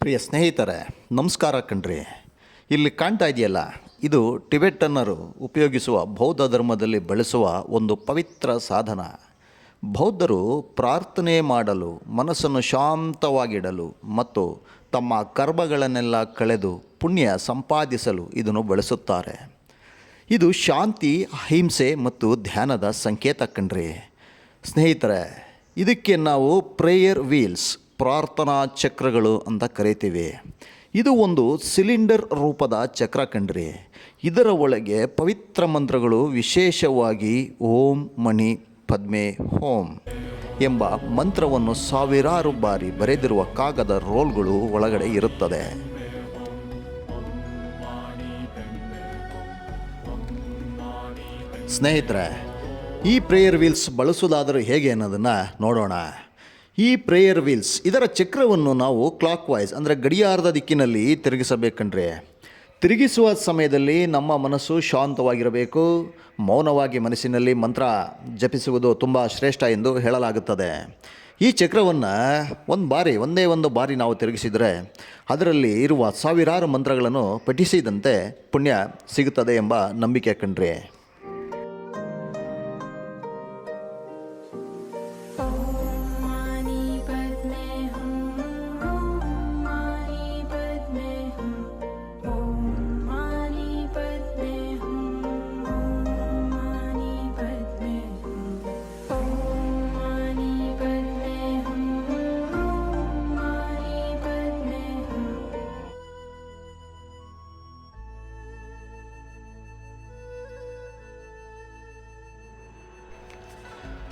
ಪ್ರಿಯ ಸ್ನೇಹಿತರೆ, ನಮಸ್ಕಾರ ಕಣ್ರಿ. ಇಲ್ಲಿ ಕಾಣ್ತಾ ಇದೆಯಲ್ಲ, ಇದು ಟಿಬೆಟನ್ನರು ಉಪಯೋಗಿಸುವ ಬೌದ್ಧ ಧರ್ಮದಲ್ಲಿ ಬಳಸುವ ಒಂದು ಪವಿತ್ರ ಸಾಧನ. ಬೌದ್ಧರು ಪ್ರಾರ್ಥನೆ ಮಾಡಲು, ಮನಸ್ಸನ್ನು ಶಾಂತವಾಗಿಡಲು ಮತ್ತು ತಮ್ಮ ಕರ್ಮಗಳನ್ನೆಲ್ಲ ಕಳೆದು ಪುಣ್ಯ ಸಂಪಾದಿಸಲು ಇದನ್ನು ಬಳಸುತ್ತಾರೆ. ಇದು ಶಾಂತಿ, ಅಹಿಂಸೆ ಮತ್ತು ಧ್ಯಾನದ ಸಂಕೇತ ಕಣ್ರಿ. ಸ್ನೇಹಿತರೆ, ಇದಕ್ಕೆ ನಾವು ಪ್ರೇಯರ್ ವೀಲ್ಸ್, ಪ್ರಾರ್ಥನಾ ಚಕ್ರಗಳು ಅಂತ ಕರಿತೀವಿ. ಇದು ಒಂದು ಸಿಲಿಂಡರ್ ರೂಪದ ಚಕ್ರ ಕಣ್ರಿ. ಇದರ ಒಳಗೆ ಪವಿತ್ರ ಮಂತ್ರಗಳು, ವಿಶೇಷವಾಗಿ ಓಂ ಮಣಿ ಪದ್ಮೆ ಹೋಂ ಎಂಬ ಮಂತ್ರವನ್ನು ಸಾವಿರಾರು ಬಾರಿ ಬರೆದಿರುವ ಕಾಗದ ರೋಲ್ಗಳು ಒಳಗಡೆ ಇರುತ್ತದೆ. ಸ್ನೇಹಿತರೆ, ಈ ಪ್ರೇಯರ್ ವೀಲ್ಸ್ ಬಳಸುವುದಾದರೂ ಹೇಗೆ ಅನ್ನೋದನ್ನು ನೋಡೋಣ. ಈ ಪ್ರೇಯರ್ ವೀಲ್ಸ್, ಇದರ ಚಕ್ರವನ್ನು ನಾವು ಕ್ಲಾಕ್ ವೈಸ್ ಅಂದರೆ ಗಡಿಯಾರದ ದಿಕ್ಕಿನಲ್ಲಿ ತಿರುಗಿಸಬೇಕಂದ್ರೆ, ತಿರುಗಿಸುವ ಸಮಯದಲ್ಲಿ ನಮ್ಮ ಮನಸ್ಸು ಶಾಂತವಾಗಿರಬೇಕು. ಮೌನವಾಗಿ ಮನಸ್ಸಿನಲ್ಲಿ ಮಂತ್ರ ಜಪಿಸುವುದು ತುಂಬ ಶ್ರೇಷ್ಠ ಎಂದು ಹೇಳಲಾಗುತ್ತದೆ. ಈ ಚಕ್ರವನ್ನು ಒಂದೇ ಒಂದು ಬಾರಿ ನಾವು ತಿರುಗಿಸಿದರೆ ಅದರಲ್ಲಿ ಇರುವ ಸಾವಿರಾರು ಮಂತ್ರಗಳನ್ನು ಪಠಿಸಿದಂತೆ ಪುಣ್ಯ ಸಿಗುತ್ತದೆ ಎಂಬ ನಂಬಿಕೆ ಕಣ್ರಿ.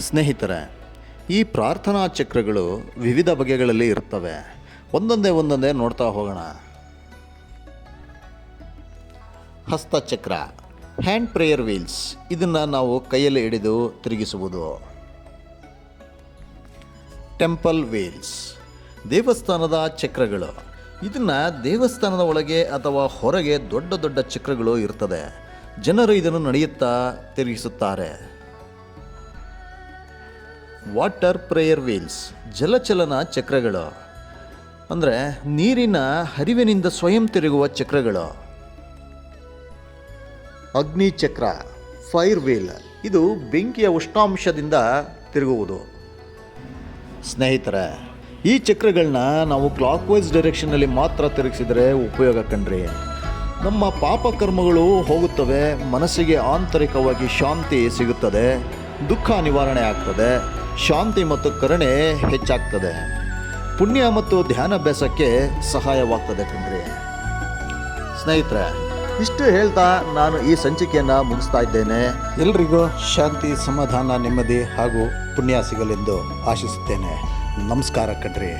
ಸ್ನೇಹಿತರೆ, ಈ ಪ್ರಾರ್ಥನಾ ಚಕ್ರಗಳು ವಿವಿಧ ಬಗೆಗಳಲ್ಲಿ ಇರ್ತವೆ. ಒಂದೊಂದೇ ನೋಡ್ತಾ ಹೋಗೋಣ. ಹಸ್ತಚಕ್ರ, ಹ್ಯಾಂಡ್ ಪ್ರೇಯರ್ ವೀಲ್ಸ್, ಇದನ್ನು ನಾವು ಕೈಯಲ್ಲಿ ಹಿಡಿದು ತಿರುಗಿಸುವುದು. ಟೆಂಪಲ್ ವೀಲ್ಸ್, ದೇವಸ್ಥಾನದ ಚಕ್ರಗಳು. ಇದನ್ನು ದೇವಸ್ಥಾನದ ಒಳಗೆ ಅಥವಾ ಹೊರಗೆ ದೊಡ್ಡ ಚಕ್ರಗಳು ಇರ್ತದೆ. ಜನರು ಇದನ್ನು ನಡೆಯುತ್ತಾ ತಿರುಗಿಸುತ್ತಾರೆ. ವಾಟರ್ ಪ್ರೇಯರ್ ವೀಲ್ಸ್, ಜಲಚಲನ ಚಕ್ರಗಳು ಅಂದರೆ ನೀರಿನ ಹರಿವಿನಿಂದ ಸ್ವಯಂ ತಿರುಗುವ ಚಕ್ರಗಳು. ಅಗ್ನಿ ಚಕ್ರ, ಫೈರ್ ವೀಲ್, ಇದು ಬೆಂಕಿಯ ಉಷ್ಣಾಂಶದಿಂದ ತಿರುಗುವುದು. ಸ್ನೇಹಿತರೆ, ಈ ಚಕ್ರಗಳನ್ನ ನಾವು ಕ್ಲಾಕ್ ವೈಸ್ ಡೈರೆಕ್ಷನ್ನಲ್ಲಿ ಮಾತ್ರ ತಿರುಗಿಸಿದರೆ ಉಪಯೋಗ ಕಣ್ರಿ. ನಮ್ಮ ಪಾಪಕರ್ಮಗಳು ಹೋಗುತ್ತವೆ, ಮನಸ್ಸಿಗೆ ಆಂತರಿಕವಾಗಿ ಶಾಂತಿ ಸಿಗುತ್ತದೆ, ದುಃಖ ನಿವಾರಣೆ ಆಗ್ತದೆ, ಶಾಂತಿ ಮತ್ತು ಕರುಣೆ ಹೆಚ್ಚಾಗ್ತದೆ, ಪುಣ್ಯ ಮತ್ತು ಧ್ಯಾನಾಭ್ಯಾಸಕ್ಕೆ ಸಹಾಯವಾಗ್ತದೆ ಕಣ್ರಿ. ಸ್ನೇಹಿತರೆ, ಇಷ್ಟು ಹೇಳ್ತಾ ನಾನು ಈ ಸಂಚಿಕೆಯನ್ನು ಮುಗಿಸ್ತಾ ಇದ್ದೇನೆ. ಎಲ್ರಿಗೂ ಶಾಂತಿ, ಸಮಾಧಾನ, ನೆಮ್ಮದಿ ಹಾಗೂ ಪುಣ್ಯ ಸಿಗಲೆಂದು ಆಶಿಸುತ್ತೇನೆ. ನಮಸ್ಕಾರ ಕಣ್ರಿ.